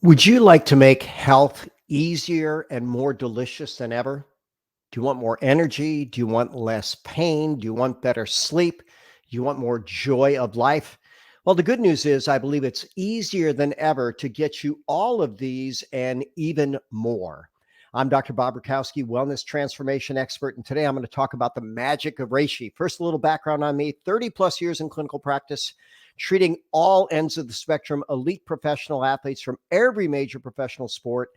Would you like to make health easier and more delicious than ever? Do you want more energy? Do you want less pain? Do you want better sleep? Do you want more joy of life? Well, the good news is I believe it's easier than ever to get you all of these and even more. I'm Dr. Bob Rakowski, wellness transformation expert, and today I'm going to talk about the magic of Reishi. First, a little background on me: 30 plus years in clinical practice, treating all ends of the spectrum, elite professional athletes from every major professional sport,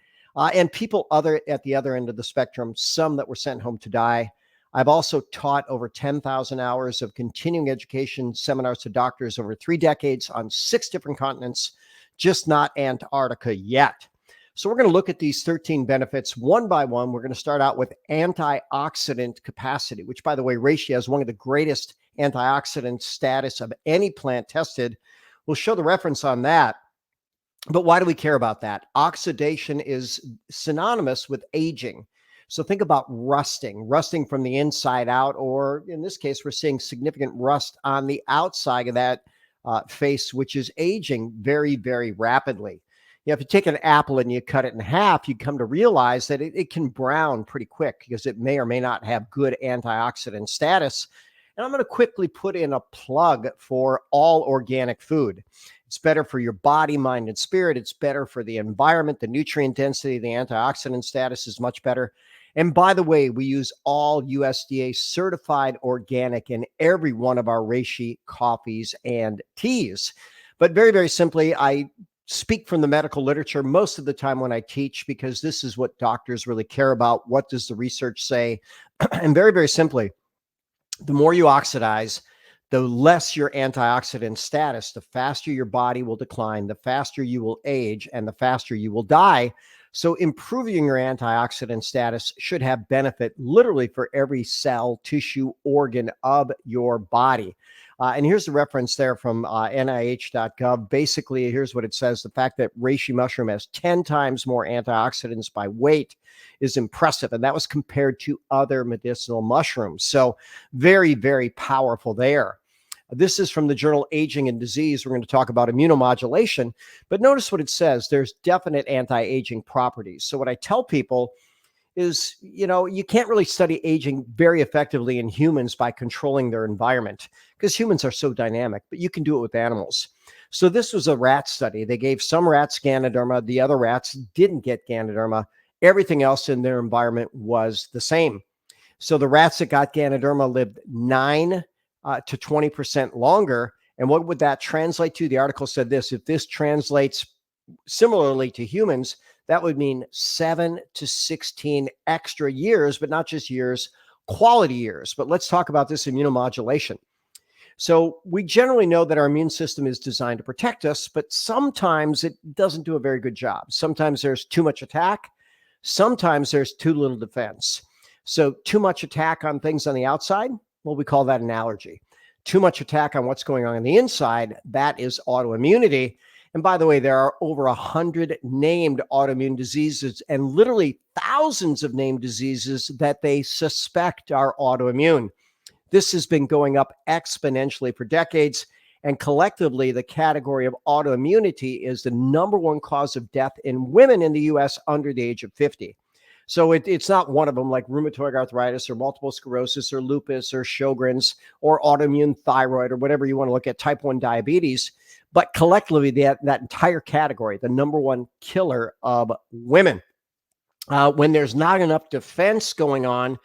and people other at the other end of the spectrum, some that were sent home to die. I've also taught over 10,000 hours of continuing education seminars to doctors over 3 decades on 6 different continents, just not Antarctica yet. So we're going to look at these 13 benefits one by one. We're going to start out with antioxidant capacity, which, by the way, Reishi has one of the greatest antioxidant status of any plant tested. We'll show the reference on that. But why do we care about that? Oxidation is synonymous with aging. So think about rusting from the inside out, or in this case, we're seeing significant rust on the outside of that face, which is aging very, very rapidly. If you take an apple and you cut it in half, you come to realize that it can brown pretty quick because it may or may not have good antioxidant status. And I'm going to quickly put in a plug for all organic food. It's better for your body, mind, and spirit. It's better for the environment. The nutrient density, the antioxidant status is much better. And by the way, we use all USDA certified organic in every one of our Reishi coffees and teas. But very, very simply, I speak from the medical literature most of the time when I teach, because this is what doctors really care about. What does the research say? And very, very simply, the more you oxidize, the less your antioxidant status, the faster your body will decline, the faster you will age, and the faster you will die. So improving your antioxidant status should have benefit literally for every cell, tissue, organ of your body. And here's the reference there from NIH.gov. Basically, here's what it says. The fact that reishi mushroom has 10 times more antioxidants by weight is impressive. And that was compared to other medicinal mushrooms. So very, very powerful there. This is from the journal Aging and Disease. We're going to talk about immunomodulation, but notice what it says. There's definite anti-aging properties. So what I tell people is, you can't really study aging very effectively in humans by controlling their environment, because humans are so dynamic, but you can do it with animals. So this was a rat study. They gave some rats Ganoderma. The other rats didn't get Ganoderma. Everything else in their environment was the same. So the rats that got Ganoderma lived 9 to 20% longer. And what would that translate to? The article said this: if this translates similarly to humans, that would mean 7 to 16 extra years, but not just years, quality years. But let's talk about this immunomodulation. So we generally know that our immune system is designed to protect us, but sometimes it doesn't do a very good job. Sometimes there's too much attack. Sometimes there's too little defense. So too much attack on things on the outside, well, we call that an allergy. Too much attack on what's going on the inside, that is autoimmunity. And by the way, there are over 100 named autoimmune diseases and literally thousands of named diseases that they suspect are autoimmune. This has been going up exponentially for decades. And collectively, the category of autoimmunity is the number one cause of death in women in the US under the age of 50. So it's not one of them like rheumatoid arthritis or multiple sclerosis or lupus or Sjogren's or autoimmune thyroid or whatever you want to look at, type 1 diabetes. But collectively, that entire category, the number one killer of women. When there's not enough defense going on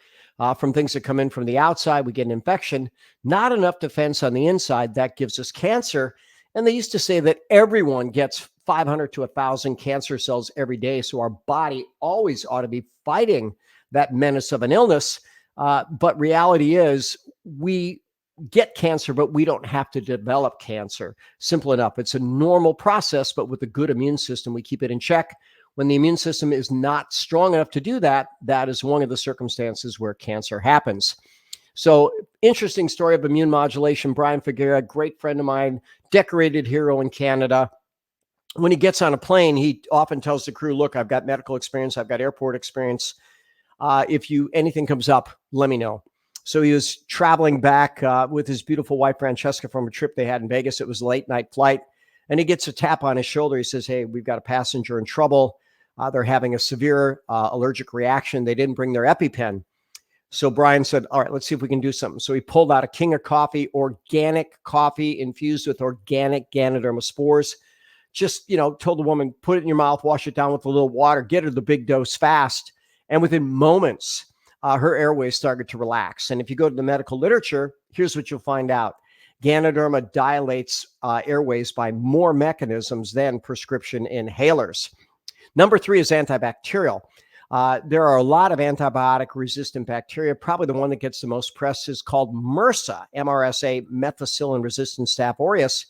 from things that come in from the outside, we get an infection. Not enough defense on the inside, that gives us cancer. And they used to say that everyone gets 500 to 1,000 cancer cells every day. So our body always ought to be fighting that menace of an illness. But reality is we get cancer, but we don't have to develop cancer. Simple enough. It's a normal process, but with a good immune system, we keep it in check. When the immune system is not strong enough to do that, that is one of the circumstances where cancer happens. So interesting story of immune modulation. Brian Figuera, great friend of mine, decorated hero in Canada. When he gets on a plane, he often tells the crew, look, I've got medical experience. I've got airport experience. If anything comes up, let me know. So he was traveling back with his beautiful wife, Francesca, from a trip they had in Vegas. It was a late night flight. and he gets a tap on his shoulder. He says, "Hey, we've got a passenger in trouble. They're having a severe allergic reaction. They didn't bring their EpiPen." So Brian said, "All right, let's see if we can do something." So he pulled out a King of Coffee, organic coffee infused with organic Ganoderma spores. Just, told the woman, put it in your mouth, wash it down with a little water, get her the big dose fast. And within moments, her airways started to relax. And if you go to the medical literature, here's what you'll find out. Ganoderma dilates airways by more mechanisms than prescription inhalers. Number 3 is antibacterial. There are a lot of antibiotic-resistant bacteria. Probably the one that gets the most press is called MRSA, MRSA, methicillin-resistant Staph aureus.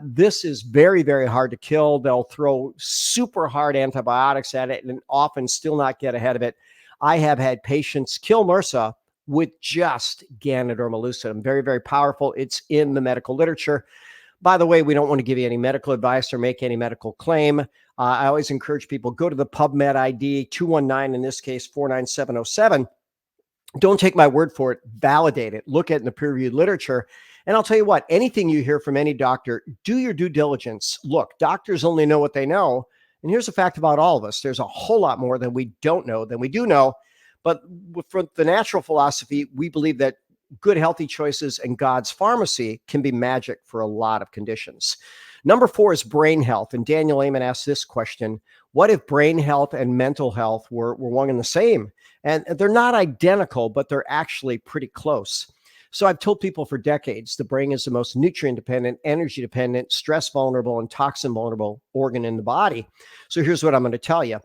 This is very, very hard to kill. They'll throw super hard antibiotics at it and often still not get ahead of it. I have had patients kill MRSA with just Ganoderma lucidum. Very, very powerful. It's in the medical literature. By the way, we don't want to give you any medical advice or make any medical claim. I always encourage people, go to the PubMed ID, 219, in this case, 49707. Don't take my word for it. Validate it. Look at it in the peer-reviewed literature. And I'll tell you what, anything you hear from any doctor, do your due diligence. Look, doctors only know what they know. And here's a fact about all of us. There's a whole lot more than we don't know than we do know. But for the natural philosophy, we believe that good, healthy choices and God's pharmacy can be magic for a lot of conditions. Number 4 is brain health. And Daniel Amen asked this question: what if brain health and mental health were one and the same? And they're not identical, but they're actually pretty close. So I've told people for decades, the brain is the most nutrient dependent, energy dependent, stress vulnerable, and toxin vulnerable organ in the body. So here's what I'm going to tell you.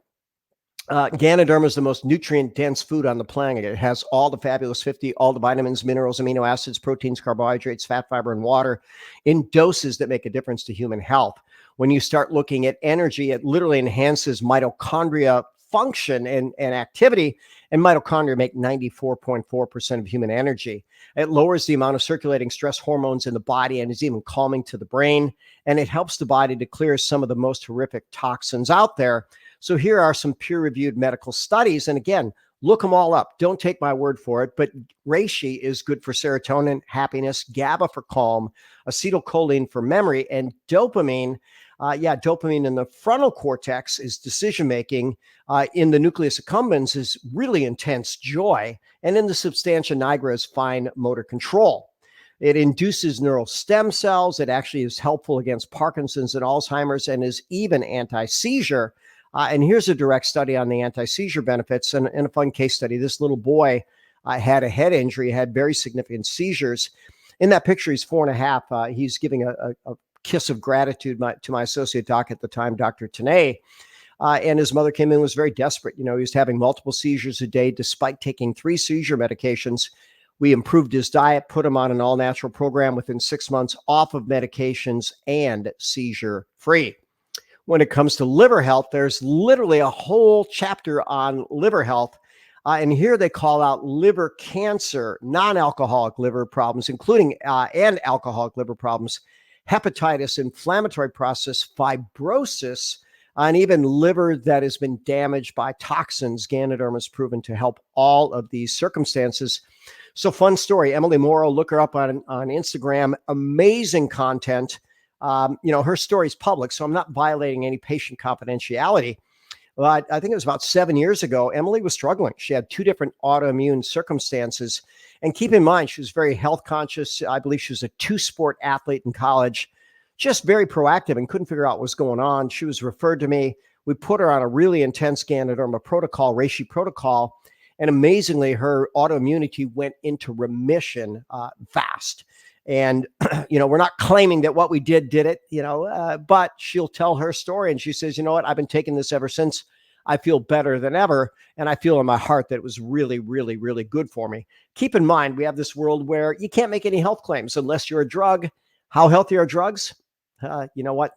Ganoderma is the most nutrient-dense food on the planet. It has all the fabulous 50, all the vitamins, minerals, amino acids, proteins, carbohydrates, fat, fiber, and water in doses that make a difference to human health. When you start looking at energy, it literally enhances mitochondria function and activity, and mitochondria make 94.4% of human energy. It lowers the amount of circulating stress hormones in the body and is even calming to the brain, and it helps the body to clear some of the most horrific toxins out there. So here are some peer-reviewed medical studies. And again, look them all up. Don't take my word for it. But reishi is good for serotonin, happiness, GABA for calm, acetylcholine for memory, and dopamine. Dopamine in the frontal cortex is decision-making. In the nucleus accumbens is really intense joy. And in the substantia nigra is fine motor control. It induces neural stem cells. It actually is helpful against Parkinson's and Alzheimer's and is even anti-seizure. And here's a direct study on the anti-seizure benefits and a fun case study. This little boy had a head injury, had very significant seizures. In that picture, he's 4.5. He's giving a kiss of gratitude to my associate doc at the time, Dr. Tanay. And his mother came in and was very desperate. He was having multiple seizures a day despite taking 3 seizure medications. We improved his diet, put him on an all-natural program within 6 months, off of medications and seizure-free. When it comes to liver health, there's literally a whole chapter on liver health. And here they call out liver cancer, non-alcoholic liver problems, including and alcoholic liver problems, hepatitis, inflammatory process, fibrosis, and even liver that has been damaged by toxins. Ganoderma is proven to help all of these circumstances. So fun story. Emily Morrow, look her up on Instagram. Amazing content. Her story is public, so I'm not violating any patient confidentiality. But I think it was about 7 years ago, Emily was struggling. She had 2 different autoimmune circumstances. And keep in mind, she was very health conscious. I believe she was a 2-sport athlete in college, just very proactive and couldn't figure out what was going on. She was referred to me. We put her on a really intense Ganoderma protocol, Reishi protocol. And amazingly, her autoimmunity went into remission fast. And, we're not claiming that what we did it, but she'll tell her story. And she says, you know what, I've been taking this ever since. I feel better than ever. And I feel in my heart that it was really, really, really good for me. Keep in mind, we have this world where you can't make any health claims unless you're a drug. How healthy are drugs? You know what?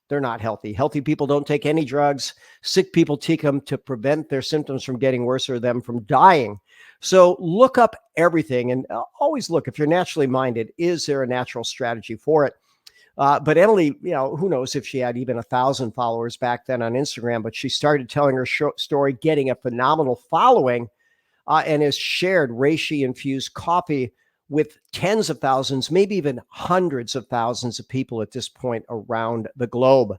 They're not healthy. Healthy people don't take any drugs. Sick people take them to prevent their symptoms from getting worse or them from dying. So look up everything and always look, if you're naturally minded, is there a natural strategy for it? But Emily, who knows if she had even 1,000 followers back then on Instagram, but she started telling her story, getting a phenomenal following, and has shared reishi infused coffee with tens of thousands, maybe even hundreds of thousands of people at this point around the globe.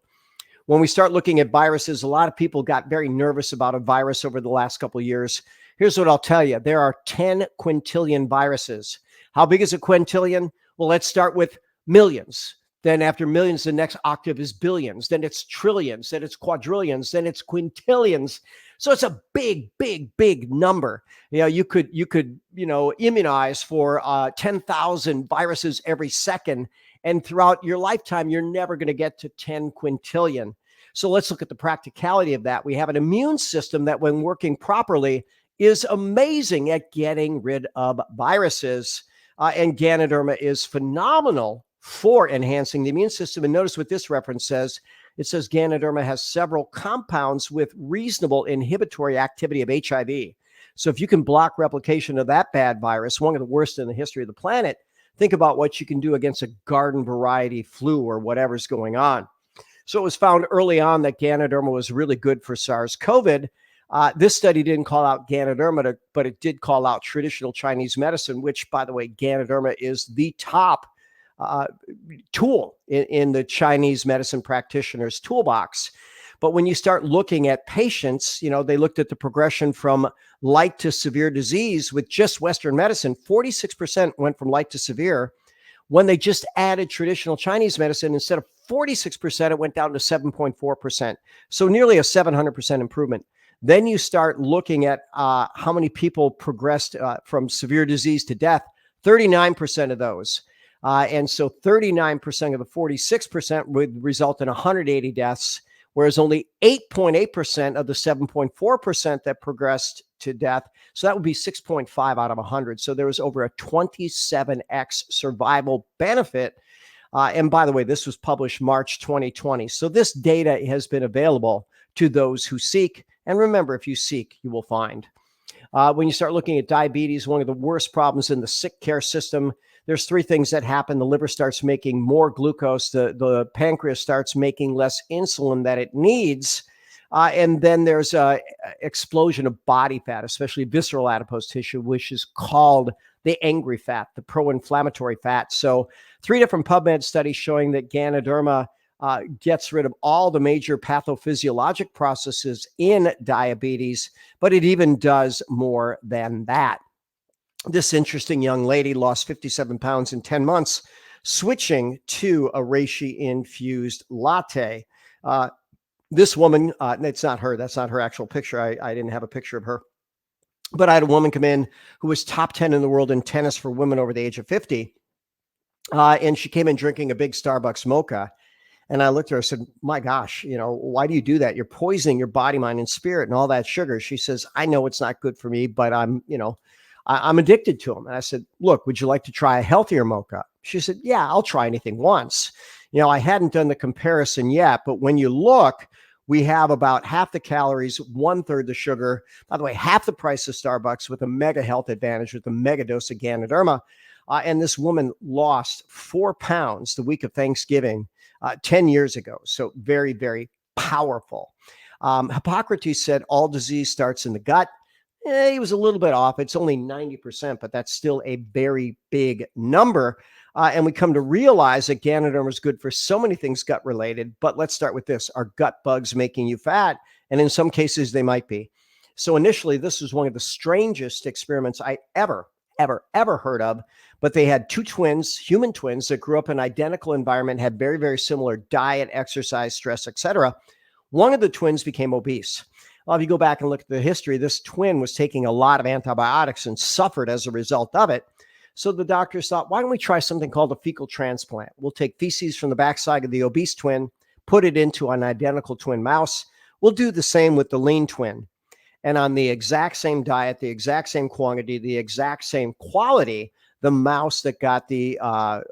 When we start looking at viruses, a lot of people got very nervous about a virus over the last couple of years. Here's what I'll tell you. There are 10 quintillion viruses. How big is a quintillion? Well, let's start with millions. Then after millions, the next octave is billions. Then it's trillions. Then it's quadrillions. Then it's quintillions. So it's a big, big, big number. You could immunize for 10,000 viruses every second. And throughout your lifetime, you're never going to get to 10 quintillion. So let's look at the practicality of that. We have an immune system that, when working properly, is amazing at getting rid of viruses. And Ganoderma is phenomenal for enhancing the immune system. And notice what this reference says. It says Ganoderma has several compounds with reasonable inhibitory activity of HIV. So if you can block replication of that bad virus, one of the worst in the history of the planet, think about what you can do against a garden variety flu or whatever's going on. So it was found early on that Ganoderma was really good for SARS-CoV. This study didn't call out Ganoderma, but it did call out traditional Chinese medicine, which, by the way, Ganoderma is the top tool in the Chinese medicine practitioner's toolbox. But when you start looking at patients, they looked at the progression from light to severe disease with just Western medicine. 46% went from light to severe. When they just added traditional Chinese medicine, instead of 46%, it went down to 7.4%. So nearly a 700% improvement. Then you start looking at how many people progressed from severe disease to death. 39% of those. And so 39% of the 46% would result in 180 deaths, whereas only 8.8% of the 7.4% that progressed to death. So that would be 6.5 out of 100. So there was over a 27x survival benefit. And by the way, this was published March 2020. So this data has been available to those who seek. And remember, if you seek, you will find. When you start looking at diabetes, one of the worst problems in the sick care system, there's three things that happen. The liver starts making more glucose. The pancreas starts making less insulin that it needs. And then there's an explosion of body fat, especially visceral adipose tissue, which is called the angry fat, the pro-inflammatory fat. So 3 different PubMed studies showing that Ganoderma gets rid of all the major pathophysiologic processes in diabetes, but it even does more than that. This interesting young lady lost 57 pounds in 10 months, switching to a Reishi infused latte. This woman, it's not her. That's not her actual picture. I didn't have a picture of her. But I had a woman come in who was top 10 in the world in tennis for women over the age of 50. And she came in drinking a big Starbucks mocha. And I looked at her and said, my gosh, why do you do that? You're poisoning your body, mind, and spirit and all that sugar. She says, I know it's not good for me, but I'm addicted to them. And I said, look, would you like to try a healthier mocha? She said, yeah, I'll try anything once. I hadn't done the comparison yet, but when you look, we have about half the calories, 1/3 the sugar. By the way, half the price of Starbucks with a mega health advantage with a mega dose of Ganoderma. And this woman lost 4 pounds the week of Thanksgiving 10 years ago. So very, very powerful. Hippocrates said all disease starts in the gut. He was a little bit off. It's only 90%, but that's still a very big number. And we come to realize that Ganoderma is good for so many things gut related. But let's start with this. Are gut bugs making you fat? And in some cases, they might be. So initially, this was one of the strangest experiments I ever heard of. But they had 2 twins, human twins, that grew up in an identical environment, had very, very similar diet, exercise, stress, etc. One of the twins became obese. Well, if you go back and look at the history, this twin was taking a lot of antibiotics and suffered as a result of it. So the doctors thought, why don't we try something called a fecal transplant? We'll take feces from the backside of the obese twin, put it into an identical twin mouse. We'll do the same with the lean twin. And on the exact same diet, the exact same quantity, the exact same quality, the mouse that got the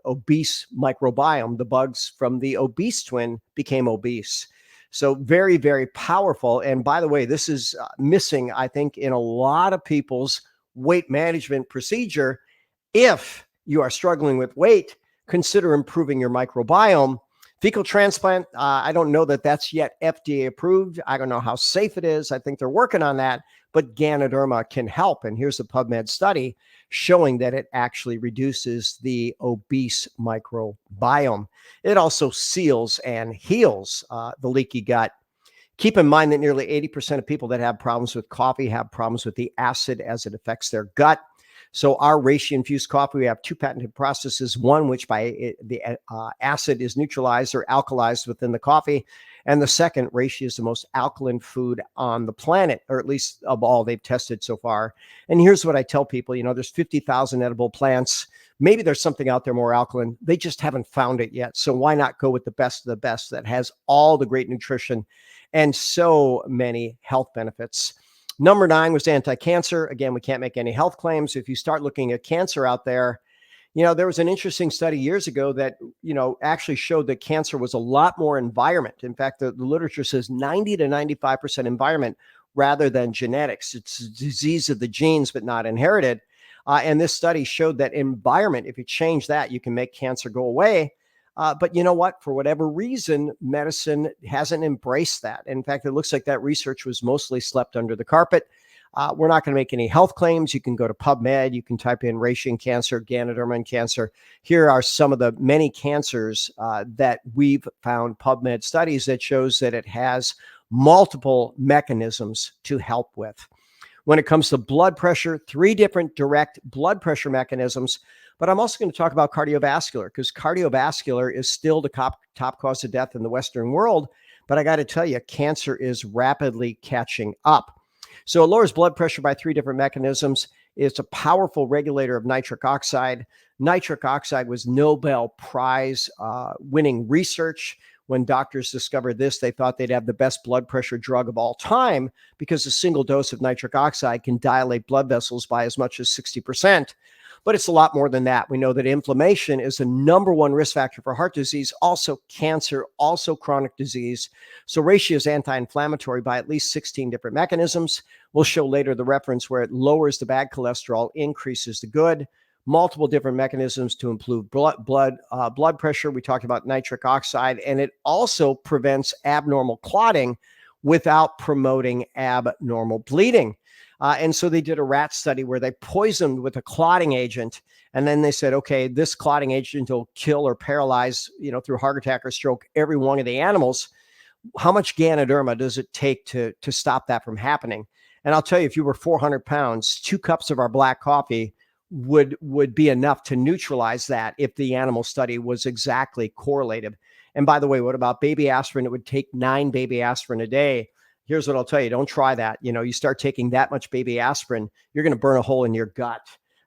obese microbiome, the bugs from the obese twin, became obese. So very, very powerful. And by the way, this is missing, I think, in a lot of people's weight management procedure. If you are struggling with weight, consider improving your microbiome. Fecal transplant, I don't know that that's yet FDA approved. I don't know how safe it is. I think they're working on that. but Ganoderma can help. And here's a PubMed study showing that it actually reduces the obese microbiome. It also seals and heals the leaky gut. Keep in mind that nearly 80% of people that have problems with coffee have problems with the acid as it affects their gut. So our Reishi infused coffee, we have two patented processes, one which by the acid is neutralized or alkalized within the coffee. And the second, Reishi is the most alkaline food on the planet, or at least of all they've tested so far. And here's what I tell people, there's 50,000 edible plants. Maybe there's something out there more alkaline. They just haven't found it yet. So why not go with the best of the best that has all the great nutrition and so many health benefits? Number 9 was anti-cancer. Again, we can't make any health claims. If you start looking at cancer out there, there was an interesting study years ago that, actually showed that cancer was a lot more environment. In fact, the literature says 90 to 95% environment rather than genetics. It's a disease of the genes, but not inherited. And this study showed that environment, if you change that, you can make cancer go away. But you know what? For whatever reason, medicine hasn't embraced that. In fact, it looks like that research was mostly swept under the carpet. We're not going to make any health claims. You can go to PubMed. You can type in Reishi and cancer, Ganoderma and cancer. Here are some of the many cancers that we've found PubMed studies that shows that it has multiple mechanisms to help with. When it comes to blood pressure, 3 different direct blood pressure mechanisms. But I'm also going to talk about cardiovascular, because cardiovascular is still the top cause of death in the Western world. But I got to tell you, cancer is rapidly catching up. So it lowers blood pressure by 3 different mechanisms. It's a powerful regulator of nitric oxide. Nitric oxide was Nobel Prize winning research. When doctors discovered this, they thought they'd have the best blood pressure drug of all time, because a single dose of nitric oxide can dilate blood vessels by as much as 60%. But it's a lot more than that. We know that inflammation is the number 1 risk factor for heart disease, also cancer, also chronic disease. So Reishi is anti-inflammatory by at least 16 different mechanisms. We'll show later the reference where it lowers the bad cholesterol, increases the good. Multiple different mechanisms to improve blood pressure. We talked about nitric oxide, and it also prevents abnormal clotting without promoting abnormal bleeding. And so they did a rat study where they poisoned with a clotting agent. And then they said, okay, this clotting agent will kill or paralyze, through heart attack or stroke, every one of the animals. How much Ganoderma does it take to stop that from happening? And I'll tell you, if you were 400 pounds, 2 cups of our black coffee would be enough to neutralize that if the animal study was exactly correlative. And by the way, what about baby aspirin? It would take 9 baby aspirin a day. Here's what I'll tell you. Don't try that. You start taking that much baby aspirin, you're going to burn a hole in your gut.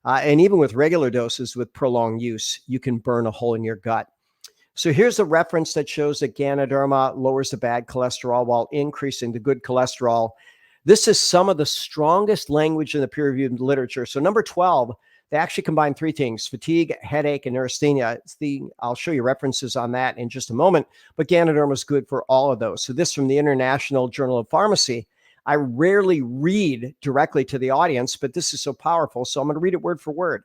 And even with regular doses with prolonged use, you can burn a hole in your gut. So here's a reference that shows that Ganoderma lowers the bad cholesterol while increasing the good cholesterol. This is some of the strongest language in the peer-reviewed literature. So number 12, they actually combine 3 things: fatigue, headache, and neurasthenia. I'll show you references on that in just a moment, but Ganoderma is good for all of those. So this from the International Journal of Pharmacy. I rarely read directly to the audience, but this is so powerful, so I'm going to read it word for word.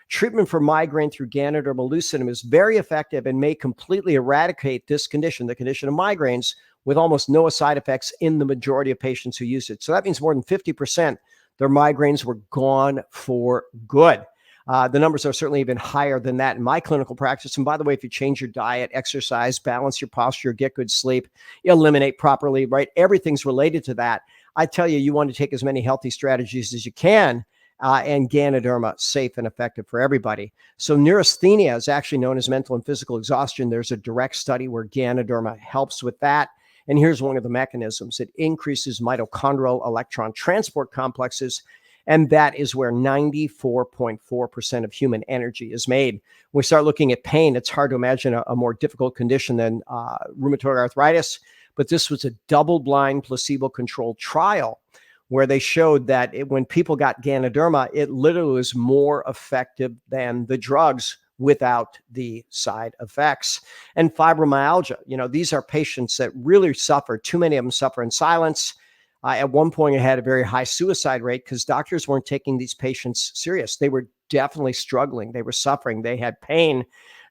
Treatment for migraine through Ganoderma lucidum is very effective and may completely eradicate this condition, the condition of migraines, with almost no side effects in the majority of patients who use it. So that means more than 50%, their migraines were gone for good. The numbers are certainly even higher than that in my clinical practice. And by the way, if you change your diet, exercise, balance your posture, get good sleep, eliminate properly, right? Everything's related to that. I tell you, you want to take as many healthy strategies as you can. And Ganoderma, safe and effective for everybody. So neurasthenia is actually known as mental and physical exhaustion. There's a direct study where Ganoderma helps with that. And here's one of the mechanisms. It increases mitochondrial electron transport complexes, and that is where 94.4% of human energy is made. When we start looking at pain, it's hard to imagine a more difficult condition than rheumatoid arthritis, but this was a double-blind, placebo-controlled trial where they showed that when people got Ganoderma, it literally was more effective than the drugs without the side effects. And fibromyalgia, these are patients that really suffer. Too many of them suffer in silence. At one point, I had a very high suicide rate because doctors weren't taking these patients serious. They were definitely struggling. They were suffering. They had pain.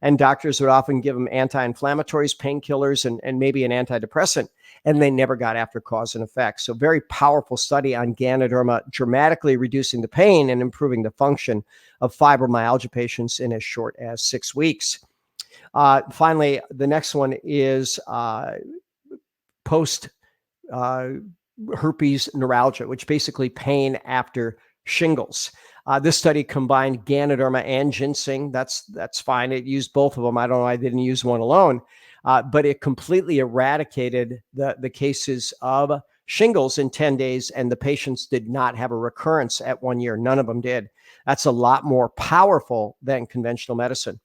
And doctors would often give them anti-inflammatories, painkillers, and maybe an antidepressant, and they never got after cause and effect. So very powerful study on Ganoderma dramatically reducing the pain and improving the function of fibromyalgia patients in as short as 6 weeks. Finally, the next one is post uh, herpes neuralgia, which basically pain after shingles. This study combined Ganoderma and ginseng. That's fine. It used both of them. I don't know why I didn't use one alone, but it completely eradicated the cases of shingles in 10 days, and the patients did not have a recurrence at 1 year. None of them did. That's a lot more powerful than conventional medicine.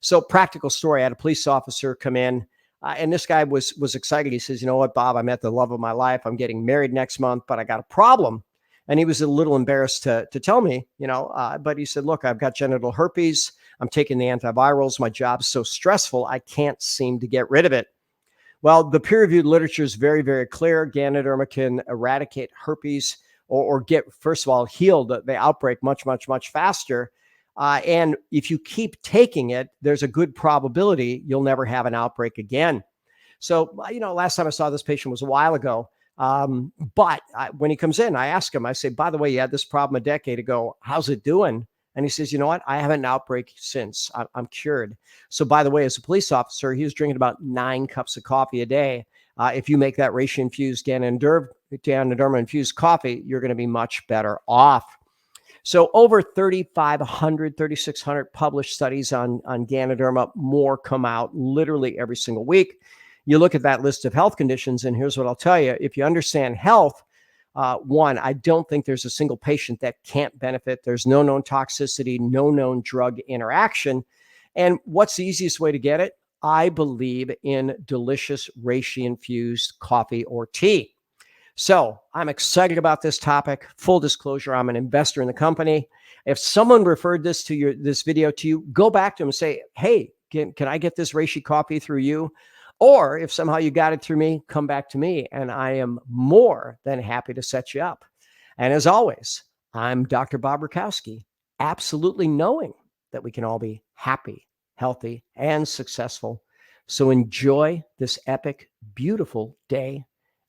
So, practical story: I had a police officer come in. And this guy was excited. He says, "You know what, Bob? I met the love of my life. I'm getting married next month, but I got a problem." And he was a little embarrassed to tell me, but he said, "Look, I've got genital herpes. I'm taking the antivirals. My job's so stressful, I can't seem to get rid of it." Well, the peer-reviewed literature is very, very clear. Ganoderma can eradicate herpes or get, first of all, healed the outbreak much, much, much faster. And if you keep taking it, there's a good probability you'll never have an outbreak again. So, last time I saw this patient was a while ago. But when he comes in, I ask him, I say, "By the way, you had this problem a decade ago. How's it doing?" And he says, "You know what? I haven't an outbreak since. I'm cured." So, by the way, as a police officer, he was drinking about 9 cups of coffee a day. If you make that reishi infused Ganoderma infused coffee, you're going to be much better off. So over 3,500, 3,600 published studies on Ganoderma. More come out literally every single week. You look at that list of health conditions, and here's what I'll tell you. If you understand health, one, I don't think there's a single patient that can't benefit. There's no known toxicity, no known drug interaction. And what's the easiest way to get it? I believe in delicious reishi infused coffee or tea. So I'm excited about this topic. Full disclosure, I'm an investor in the company. If someone referred this video to you, go back to them and say, "Hey, can I get this reishi coffee through you?" Or if somehow you got it through me, come back to me, and I am more than happy to set you up. And as always, I'm Dr. Bob Rakowski, absolutely knowing that we can all be happy, healthy, and successful. So enjoy this epic, beautiful day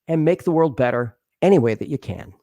and make the world better any way that you can.